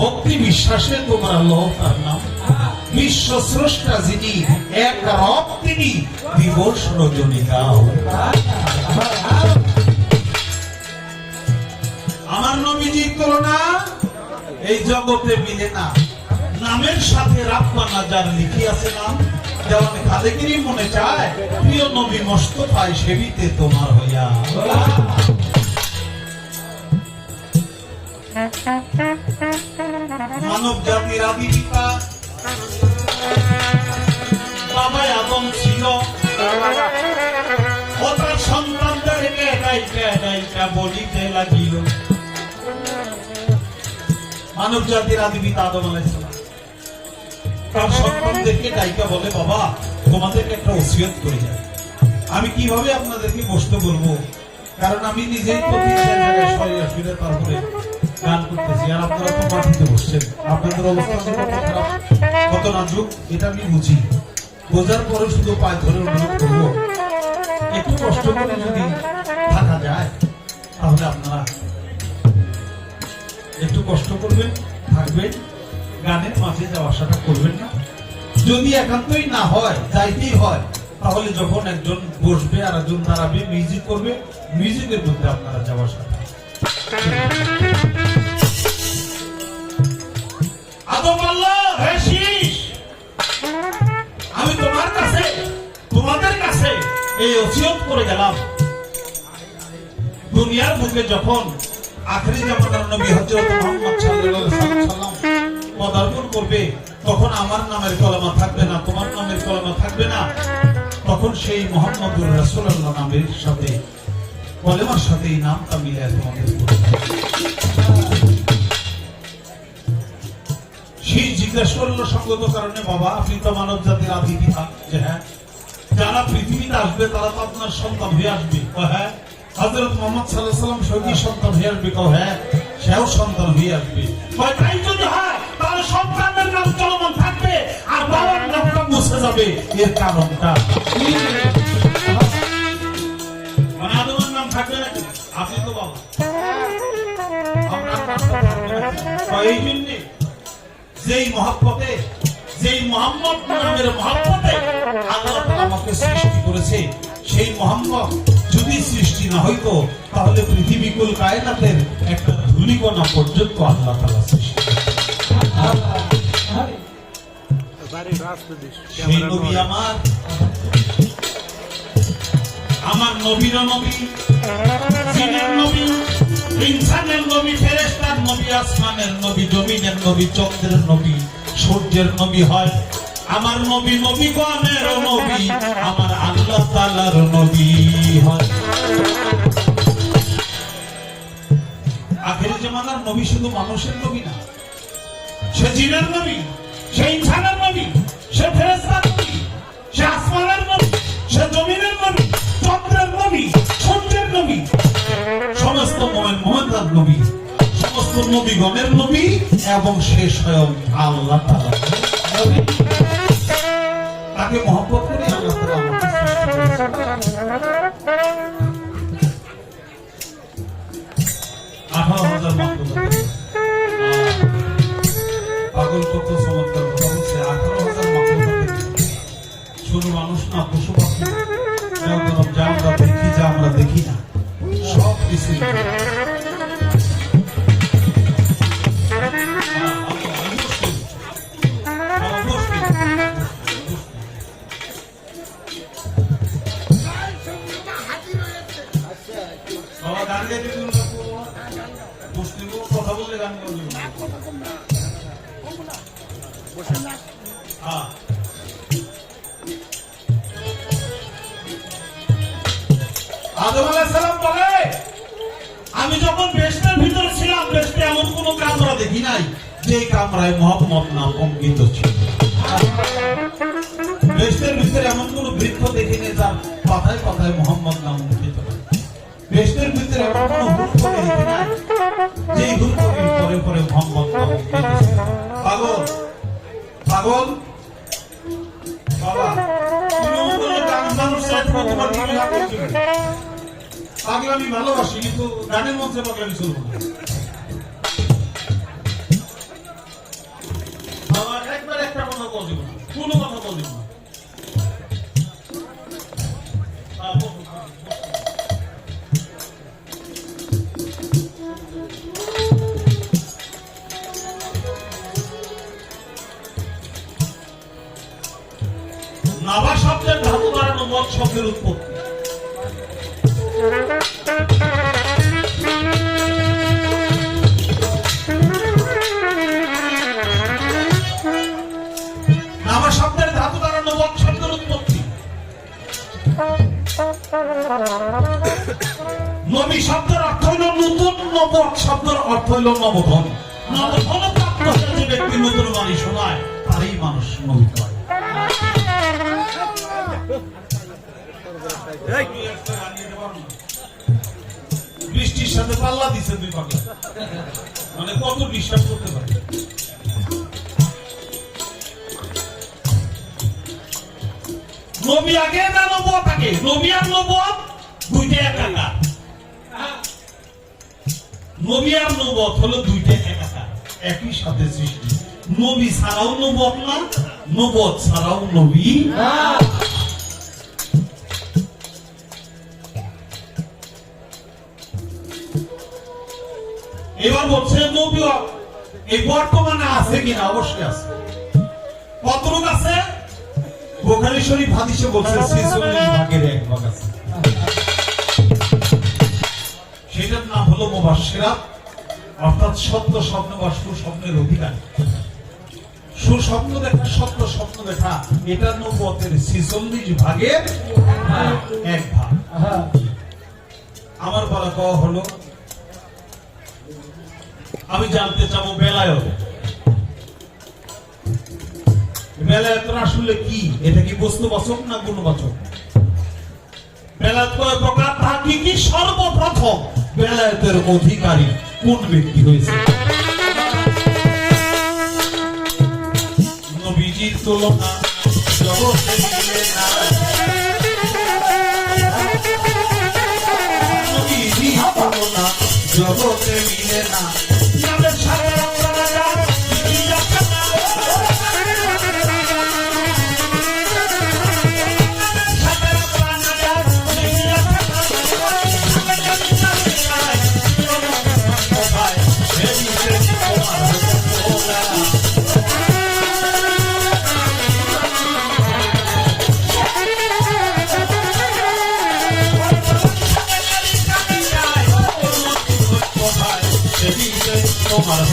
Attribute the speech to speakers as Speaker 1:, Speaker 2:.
Speaker 1: ভক্তি বিশ্বাসে তোমার আল্লাহ তার নাম। বিশ্ব স্রষ্টা যিনি, এক রব তিনি, দিবস রজনী গাও। আমার নবীজির তুলনা এই জগতে মিলে না। নামের সাথে রাব্বানা যার লিখিয়াছে নাম, যেমন খালেকেরই মনে চায় প্রিয় নবী মোস্তফায় সেবিতে তোমার হইয়া। মানব জাতির আদি পিতা বাবা আদম ছিল, ও তার সন্তানদেরকে ডাইকা ডাইকা বলিতে লাগিল। মানব জাতির আদি পিতা আদম আলাইহিস সালাম তার সন্তানদেরকে ডাইকা বলে, বাবা তোমাদেরকে একটা ওসিয়ত করে যায়। আমি কিভাবে আপনাদেরকে কষ্ট বলবো, কারণ আমি নিজেই তো জায়গায় তারপরে গান করতেছি, আর আপনারা তো মাটিতে বসছেন। আপনাদের অবস্থা কত খারাপ, কত নাজুক, এটা আমি বুঝি। বোঝার পরে শুধু পায়ে ধরে অনুরোধ করবো, একটু কষ্ট করে যদি থাকা যায় তাহলে আপনারা একটু কষ্ট করবেন, থাকবেন, গানের মাঝে যাওয়া আসাটা করবেন না। যদি একান্তই না হয়, যাইতেই হয়, তাহলে যখন একজন বসবে আর একজন দাঁড়াবে, মিউজিক করবে, মিউজিকের মধ্যে আপনারা যাওয়া আসাটা। আদম আল্লাহ হেশিস, আমি তোমার কাছে, তোমাদের কাছে এই ওসিয়ত করে গেলাম, দুনিয়ার বুকে যখন আখেরি জামানার নবী হযরত মুহাম্মদ সাল্লাল্লাহু আলাইহি ওয়াসাল্লাম পদার্পণ করবে, তখন আমার নামের কলেমা থাকবে না, তোমার নামের কলেমা থাকবে না। তখন সেই মুহাম্মদুর রাসূলুল্লাহ নামের সাথে, কলেমার সাথে এই নামটা মিলে তোমাদের সেই জিজ্ঞাসা করলো সঙ্গত কারণে, বাবা আপনি তো মানব জাতির আদি পিতা, যে হ্যাঁ, যারা পৃথিবীতে আসবে তারা তো আপনার সন্তান হয়ে আসবে। হ্যাঁ, হযরত মুহাম্মদ সাল্লাল্লাহু আলাইহি ওয়াসাল্লাম সত্যি সন্তান হয়ে আসবে। হ্যাঁ, সেও সন্তান হয়ে আসবে। তাই যদি হয় তাহলে সন্তানের নাম চলমান থাকবে আর বাবার নামটা মুছে যাবে। এর কারণটা মানে আদমের নাম থাকবে না, আপনি তো বাবা, এই জন্যে যেই মহব্বতে, যেই মুহাম্মদ নামের মহব্বতে আল্লাহ তাআলা আমাকে সৃষ্টি করেছে, সেই মুহাম্মদ যদি সৃষ্টি না হইতো তাহলে পৃথিবী কুল কায়নাতের একটা ধূলিকণা পর্যন্ত আল্লাহ তাআলা সৃষ্টি। সেই নবী আমার নবীর নবী, জিনের নবী, ইনসানের নবী, ফেরেশতার নবী, আসমানের নবী, জমিনের নবী, চন্দ্রের নবী, সূর্যের নবী হয় আমার নবী। নবীগণের নবী আমার আল্লাহ তাআলার নবী হয়। আখেরি জামানার নবী শুধু মানুষের নবী না, সে জিনের নবী, সে ইনসানের নবী, সে ফেরেশতার নবী, সে আসমানের নবী, সে জমিনের নবী, চন্দ্রের নবী, সূর্যের নবী, সমস্ত মুহাম্মদের নবী, সমস্ত নবীগণের নবী, এবং সে স্বয়ং আল্লাহ তাআলা। তাকে মহব্বত করে আল্লাহ তাআলা আমাকে সৃষ্টি করেছেন। 18,000 মাহবুব, পাগল কত চমৎকার কথা বলছে। 18,000 মাহবুব শুধু মানুষ না, পশু পাখি, যা আমরা দেখি, যা আমরা দেখি না, সব কিছু কথা বললে গান আদম আলাইহিস সালাম বলে, আমি যখন বেহেশতের ভিতরে ছিলাম, বেহেশতে এমন কোন কামরা দেখি নাই যে কামরায় মুহাম্মদ নাম অঙ্কিত ছিল। বেহেশতের ভিতরে এমন কোন বৃক্ষ দেখিনি যার পাতায় পাতায় মুহাম্মদ নাম অঙ্কিত। বেহেশতের ভিতরে এমন কোন হুরকো দেখি নাই যে হুরকোর পরে পরে মুহাম্মদ নাম অঙ্কিত ছিল। পাগল পাগল বাবা, তুমি বললে গান মানুষ চাইতে তোমার দিকে লাগবে। পাগলামি ভালোবাসি, কিন্তু গানের মধ্যে পাগলামি চলবো না। বলেন না। নাভা শব্দের ধাতু দাঁড়ানো মত শব্দের উৎপত্তি। নাভা শব্দের ধাতু দাঁড়ানো মত শব্দের উৎপত্তি। নবী শব্দের অর্থ হইল নতুন, নবদ শব্দের অর্থ হইল নবধন। নবধন প্রাপ্ত হয়ে যে ব্যক্তি নতুন বাণী শোনায় তারই মানুষ নবী কয়। বৃষ্টির সাথে পাল্লা দিছে দুই পাখি, মানে কত বিশ্বাস করতে পারে। নবী আগে না নবুয়ত আগে? নবী আর নবুয়ত দুইটা একাকার। নবী আর নবুয়ত হলো দুইটা একাকার, একই সাথে সৃষ্টি। নবী ছাড়াও নবুয়ত না, নবুয়ত ছাড়াও নবী না। এবার বলছে নবী এই বর্তমানে আছে কিনা? অবশ্যই আছে। কতটুক আছে? বুখারী শরীফ হাদিসে বলছে 46 ভাগের 1 ভাগ আছে। সেটার নাম হলো মুবাশশিরাত, অর্থাৎ সত্য স্বপ্ন বা সুস্বপ্নের অধিকারী। সুস্বপ্ন দেখা, সত্য স্বপ্ন দেখা, এটা নবুয়তের 46 ভাগের 1 ভাগ। আমার বলা কওয়া হলো, আমি জানতে চাবো বেলায়েত। বেলায়েত আসলে কি? এটা কি বস্তুবাচক না গুণবাচক? বেলায়েত কয় প্রকার, তা কি কি? সর্বপ্রথম বেলায়েতের অধিকারী কোন ব্যক্তি হয়েছে? নবীজির তুলনা জগতে মিলে না, নবীজির তুলনা জগতে মিলে না। তোমার